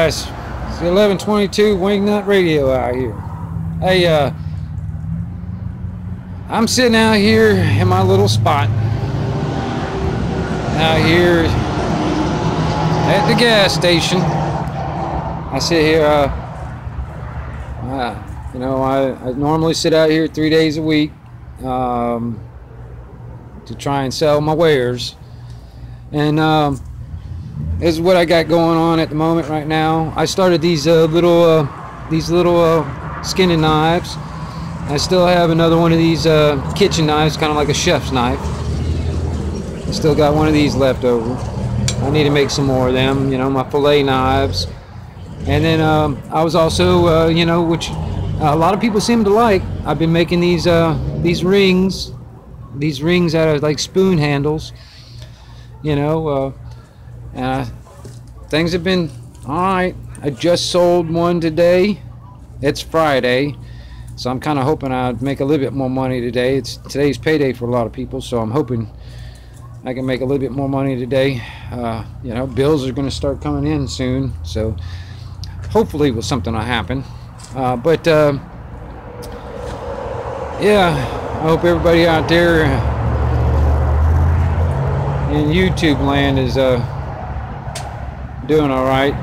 guys, it's 1122 Wingnut Radio out here. Hey, I'm sitting out here in my little spot out here at the gas station. I sit here, you know, I normally sit out here 3 days a week to try and sell my wares, and this is what I got going on at the moment right now. I started these little skinning knives. I still have another one of these kitchen knives, kind of like a chef's knife. I still got one of these left over. I need to make some more of them, you know, my fillet knives. And then I was also, you know, which a lot of people seem to like, I've been making these rings out of like spoon handles, you know. Things have been all right. I just sold one today. It's Friday, so I'm kind of hoping I'd make a little bit more money today. Today's payday for a lot of people, so I'm hoping I can make a little bit more money today. You know, bills are going to start coming in soon, so hopefully something will happen. Yeah, I hope everybody out there in YouTube land is doing all right.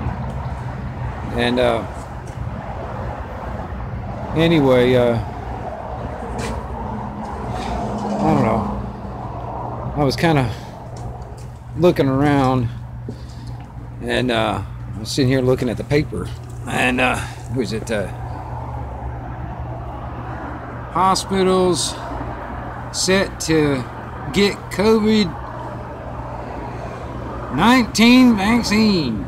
And anyway, I don't know, I was kind of looking around, and I was sitting here looking at the paper, and was it hospitals set to get COVID-19 vaccine.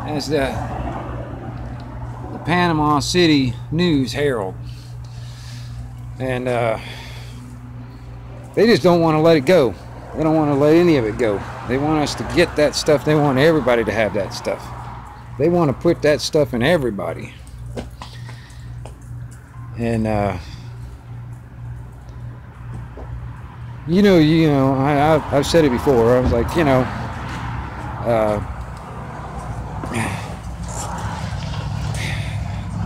That's the Panama City News Herald, and they just don't want to let it go. They don't want to let any of it go. They want us to get that stuff. They want everybody to have that stuff. They want to put that stuff in everybody. And you know, I've said it before. I was like, you know,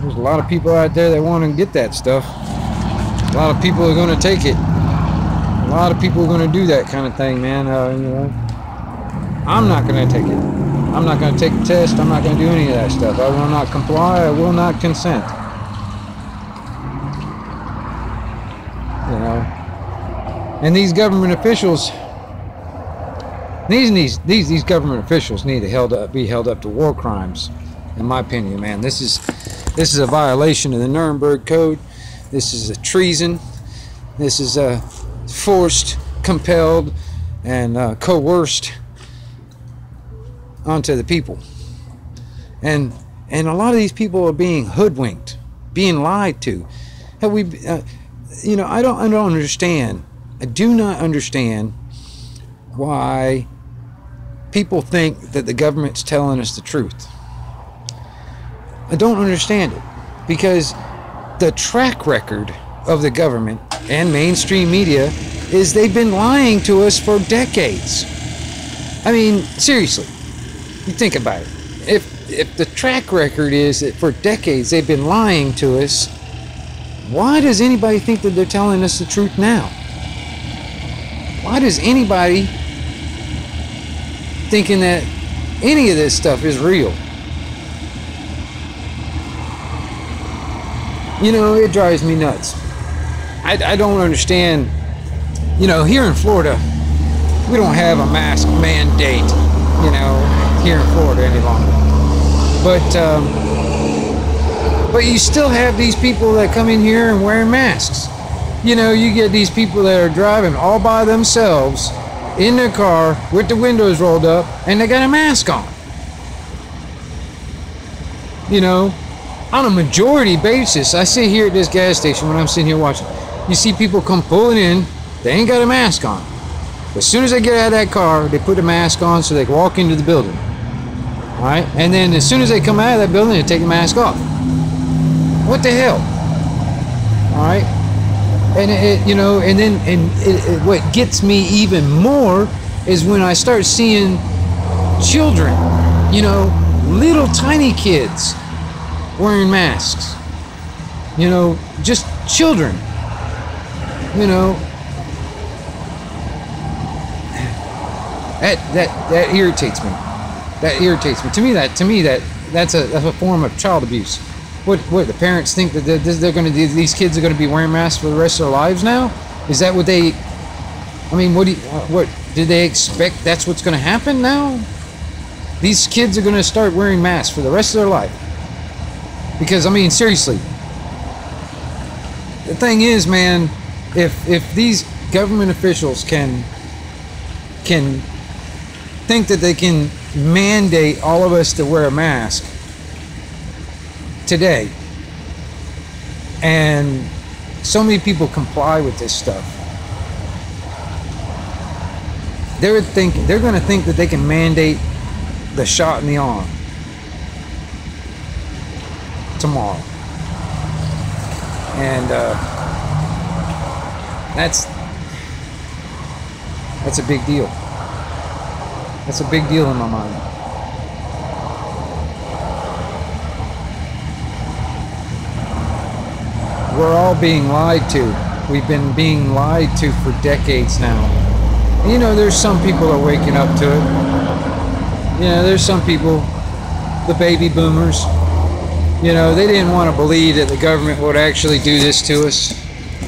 there's a lot of people out there that want to get that stuff. A lot of people are going to take it. A lot of people are going to do that kind of thing, man. You know, I'm not going to take it. I'm not going to take the test. I'm not going to do any of that stuff. I will not comply. I will not consent. You know, and these government officials, these government officials need to be held up to war crimes, in my opinion, man. This is a violation of the Nuremberg Code. This is a treason. This is a forced, compelled, and coerced onto the people. And a lot of these people are being hoodwinked, being lied to. Have we? You know, I don't understand. I do not understand why people think that the government's telling us the truth. I don't understand it, because the track record of the government and mainstream media is they've been lying to us for decades. I mean, seriously, you think about it. If the track record is that for decades they've been lying to us, why does anybody think that they're telling us the truth now? Why does anybody thinking that any of this stuff is real? You know, it drives me nuts. I don't understand. You know, here in Florida, we don't have a mask mandate, you know, here in Florida any longer. But you still have these people that come in here and wearing masks. You know, you get these people that are driving all by themselves in their car with the windows rolled up, and they got a mask on. You know, on a majority basis, I sit here at this gas station when I'm sitting here watching. You see people come pulling in, they ain't got a mask on. As soon as they get out of that car, they put a mask on so they can walk into the building. All right, and then as soon as they come out of that building, they take the mask off. What the hell? All right, and you know, and then what gets me even more is when I start seeing children, you know, little tiny kids wearing masks, you know, just children, you know. That irritates me. That irritates me. To me, that's a form of child abuse. What the parents think that they're going to do? These kids are going to be wearing masks for the rest of their lives now? Is that what they? I mean, what did they expect? That's what's going to happen now? These kids are going to start wearing masks for the rest of their life. Because I mean, seriously, the thing is, man, if these government officials can think that they can mandate all of us to wear a mask today, and so many people comply with this stuff, they're going to think that they can mandate the shot in the arm tomorrow, and that's a big deal. That's a big deal in my mind. We're all being lied to. We've been being lied to for decades now. And, you know, there's some people are waking up to it. You know, there's some people, the baby boomers, you know, they didn't want to believe that the government would actually do this to us.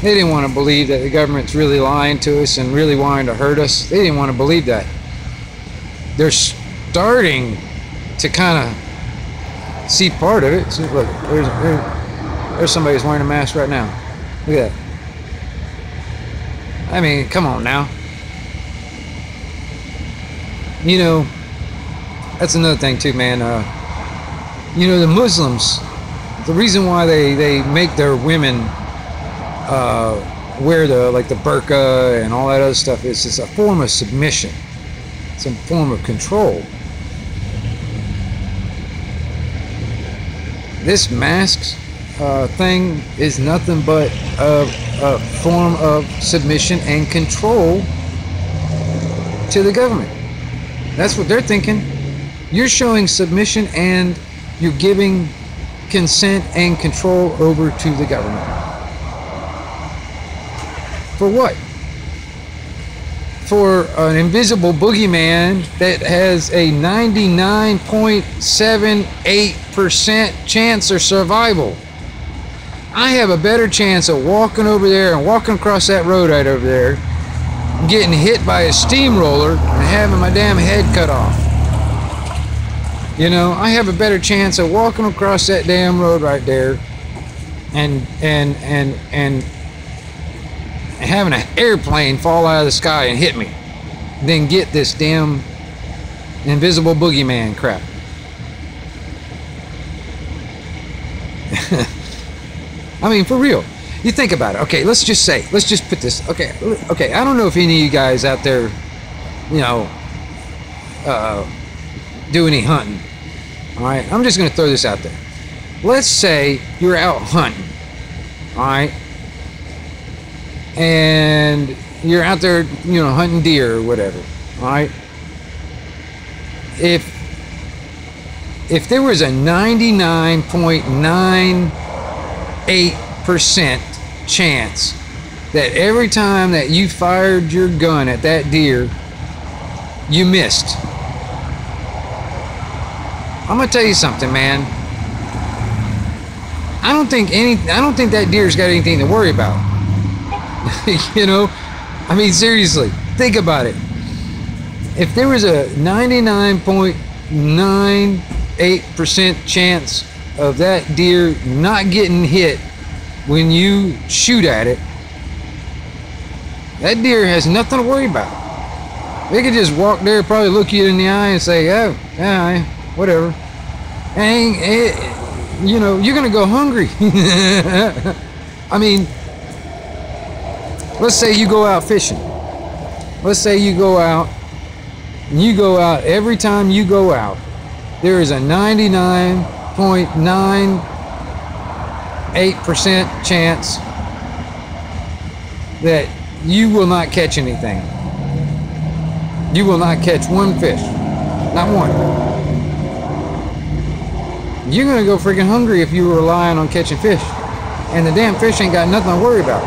They didn't want to believe that the government's really lying to us and really wanting to hurt us. They didn't want to believe that. They're starting to kind of see part of it. See, look, there's somebody who's wearing a mask right now. Look at that. I mean, come on now. You know, that's another thing too, man. You know, the Muslims, the reason why they make their women wear the burqa and all that other stuff is it's a form of submission. It's a form of control. This masks thing is nothing but a form of submission and control to the government. That's what they're thinking. You're showing submission and you're giving consent and control over to the government. For what? For an invisible boogeyman that has a 99.78% chance of survival. I have a better chance of walking over there and walking across that road right over there, getting hit by a steamroller and having my damn head cut off. You know, I have a better chance of walking across that damn road right there and having an airplane fall out of the sky and hit me than get this damn invisible boogeyman crap. I mean, for real. You think about it. Okay, let's just put this. Okay, I don't know if any of you guys out there, you know, do any hunting. All right, I'm just going to throw this out there. Let's say you're out hunting. All right, and you're out there, you know, hunting deer or whatever. All right. If there was a 99.98% chance that every time that you fired your gun at that deer, you missed, I'm gonna tell you something, man. I don't think that deer's got anything to worry about. You know, I mean, seriously, think about it. If there was a 99.98% chance of that deer not getting hit when you shoot at it, that deer has nothing to worry about. They could just walk there, probably look you in the eye and say, "Oh, yeah, whatever." And you know, you're gonna go hungry. I mean, let's say you go out fishing. Let's say you go out, and you go out, every time you go out, there is a 99.98% chance that you will not catch anything. You will not catch one fish. Not one. You're gonna go freaking hungry if you were relying on catching fish, and the damn fish ain't got nothing to worry about.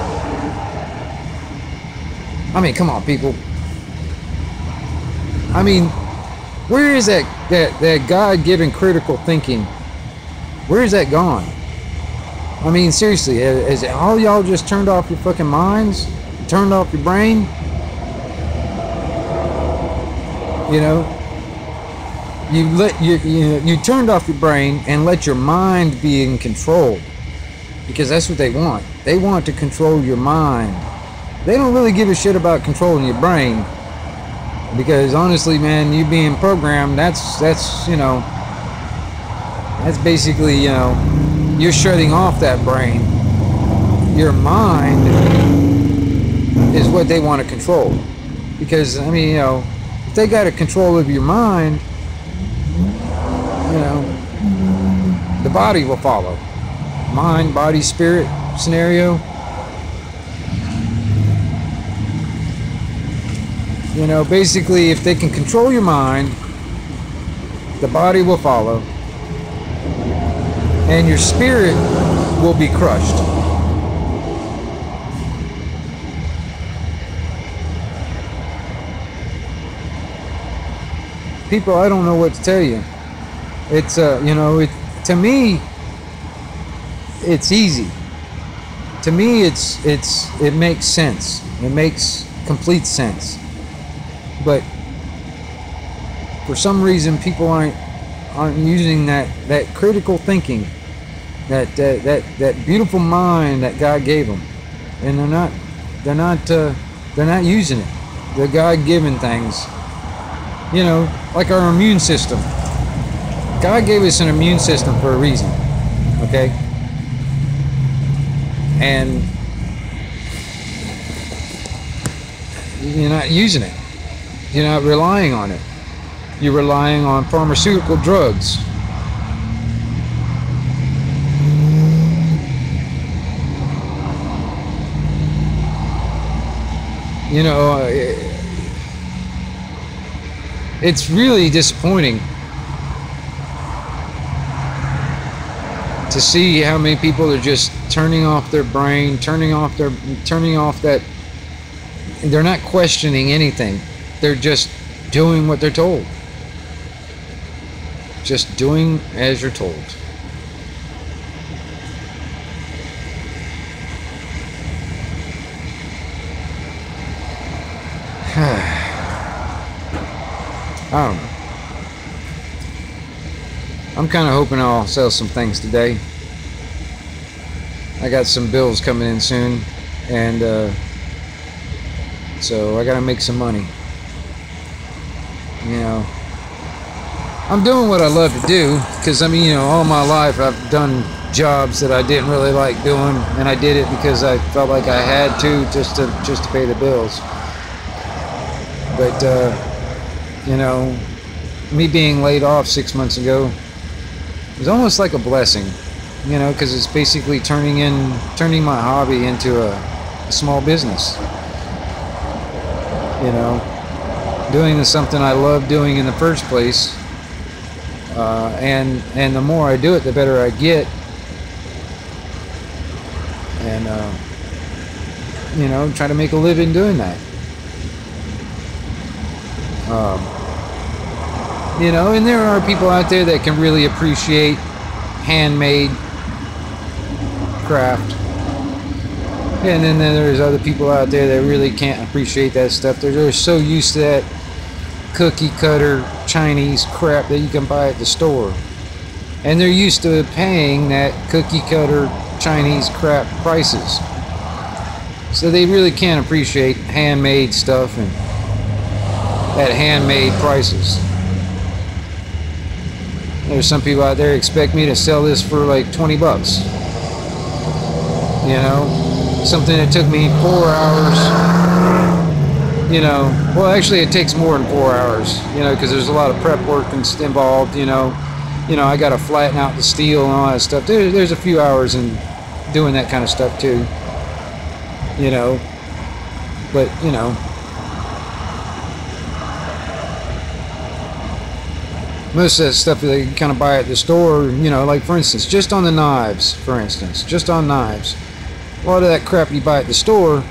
I mean, come on, people. I mean, where is that God-given critical thinking? Where is that gone? I mean, seriously, has all y'all just turned off your fucking minds? Turned off your brain? You know, you turned off your brain and let your mind be in control, because that's what they want. They want to control your mind. They don't really give a shit about controlling your brain, because honestly, man, you being programmed, that's you know, that's basically, you know, you're shutting off that brain. Your mind is what they want to control, because I mean, you know, if they got a control of your mind, you know, the body will follow. Mind, body, spirit scenario. You know, basically, if they can control your mind, the body will follow, and your spirit will be crushed. People, I don't know what to tell you. It's you know, to me, it's easy. To me, it makes sense. It makes complete sense. But for some reason, people aren't using that critical thinking, that beautiful mind that God gave them, and they're not using it. The God-given things, you know, like our immune system. God gave us an immune system for a reason, okay? And you're not using it. You're not relying on it. You're relying on pharmaceutical drugs. You know, it's really disappointing to see how many people are just turning off their brain, turning off that. They're not questioning anything. They're just doing what they're told. Just doing as you're told. I don't know. I'm kind of hoping I'll sell some things today. I got some bills coming in soon, and so I gotta make some money. You know, I'm doing what I love to do, because I mean, you know, all my life I've done jobs that I didn't really like doing, and I did it because I felt like I had to, just to pay the bills. But you know, me being laid off 6 months ago was almost like a blessing, you know, because it's basically turning my hobby into a small business. You know, doing something I love doing in the first place, and the more I do it, the better I get, and you know, try to make a living doing that. You know, and there are people out there that can really appreciate handmade craft, and then there's other people out there that really can't appreciate that stuff. They're so used to that cookie cutter Chinese crap that you can buy at the store, and they're used to paying that cookie cutter Chinese crap prices, so they really can't appreciate handmade stuff and at handmade prices. There's some people out there expect me to sell this for like 20 bucks. You know, something that took me 4 hours. You know, well, actually it takes more than 4 hours, you know, because there's a lot of prep work involved, you know. I got to flatten out the steel and all that stuff. There's a few hours in doing that kind of stuff too, you know. But, you know, most of that stuff that you kind of buy at the store, you know, like for instance, just on the knives, for instance, just on knives, a lot of that crap you buy at the store,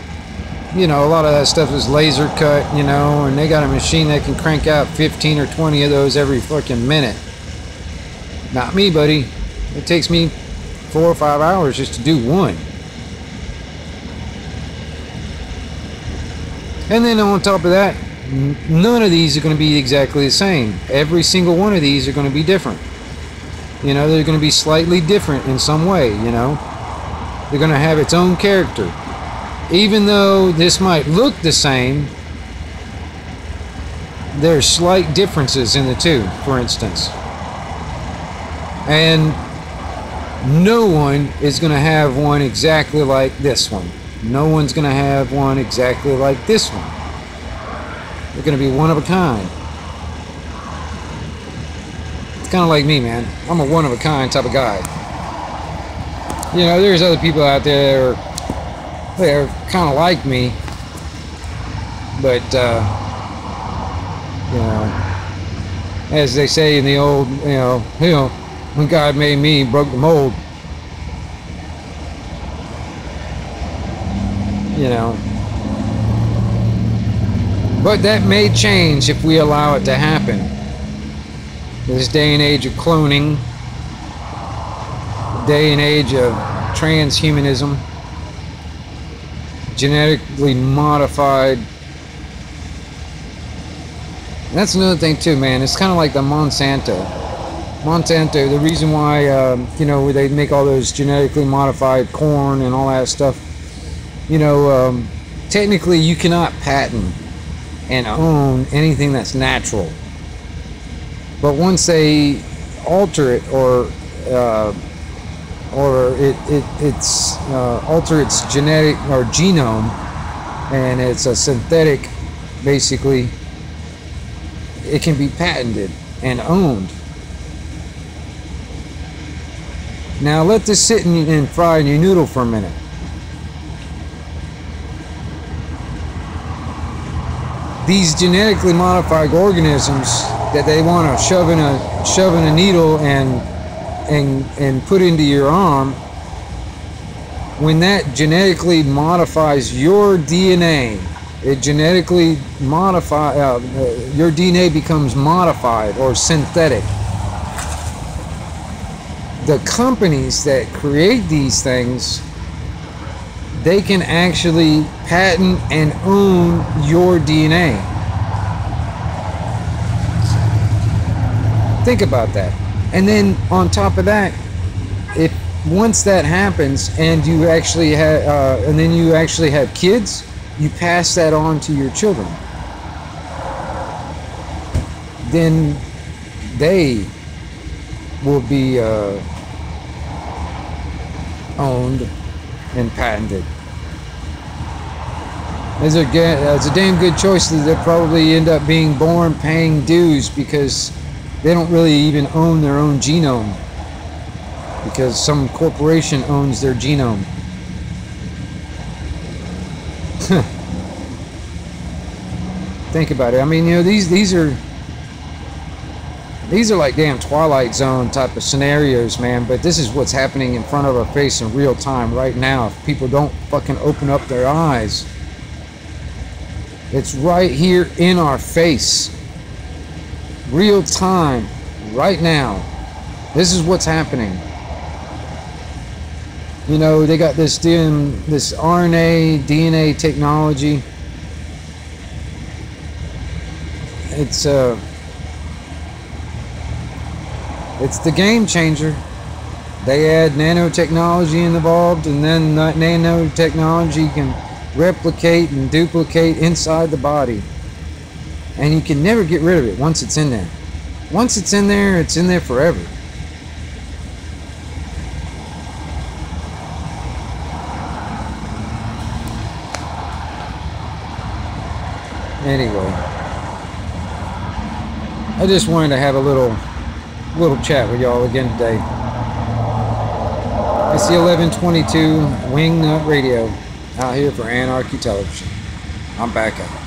you know, a lot of that stuff is laser cut, you know, and they got a machine that can crank out 15 or 20 of those every fucking minute. Not me, buddy. It takes me 4 or 5 hours just to do one. And then on top of that, none of these are going to be exactly the same. Every single one of these are going to be different. You know, they're going to be slightly different in some way, you know. They're going to have its own character. Even though this might look the same, there's slight differences in the two, for instance. And no one is going to have one exactly like this one. No one's going to have one exactly like this one. They're going to be one of a kind. It's kind of like me, man. I'm a one of a kind type of guy. You know, there's other people out there that are kind of like me, but you know, as they say in the old, you know, when God made me, He broke the mold. You know, but that may change if we allow it to happen. This day and age of cloning, day and age of transhumanism, genetically modified. And that's another thing too, man. It's kind of like the Monsanto, the reason why you know, they make all those genetically modified corn and all that stuff. You know, technically you cannot patent and own anything that's natural, but once they alter it or alter its genetic or genome, and it's a synthetic, basically, it can be patented and owned. Now let this sit and fry in your noodle for a minute. These genetically modified organisms that they want to shove in a needle and put into your arm, when that genetically modifies your DNA, it genetically modify your DNA becomes modified or synthetic. The companies that create these things, they can actually patent and own your DNA. Think about that. And then on top of that, if once that happens and you actually have, and then you actually have kids, you pass that on to your children. Then they will be owned and patented. It's a damn good choice that they'll probably end up being born paying dues, because they don't really even own their own genome, because some corporation owns their genome. Think about it. I mean, you know, these are like damn Twilight Zone type of scenarios, man, but this is what's happening in front of our face in real time right now. If people don't fucking open up their eyes, it's right here in our face, real time, right now. This is what's happening. You know, they got this RNA, DNA technology. It's the game changer. They add nanotechnology involved, and then that nanotechnology can replicate and duplicate inside the body. And you can never get rid of it once it's in there. Once it's in there forever. Anyway, I just wanted to have a little chat with y'all again today. It's the 1122 Wingnut Radio out here for Anarchy Television. I'm back up.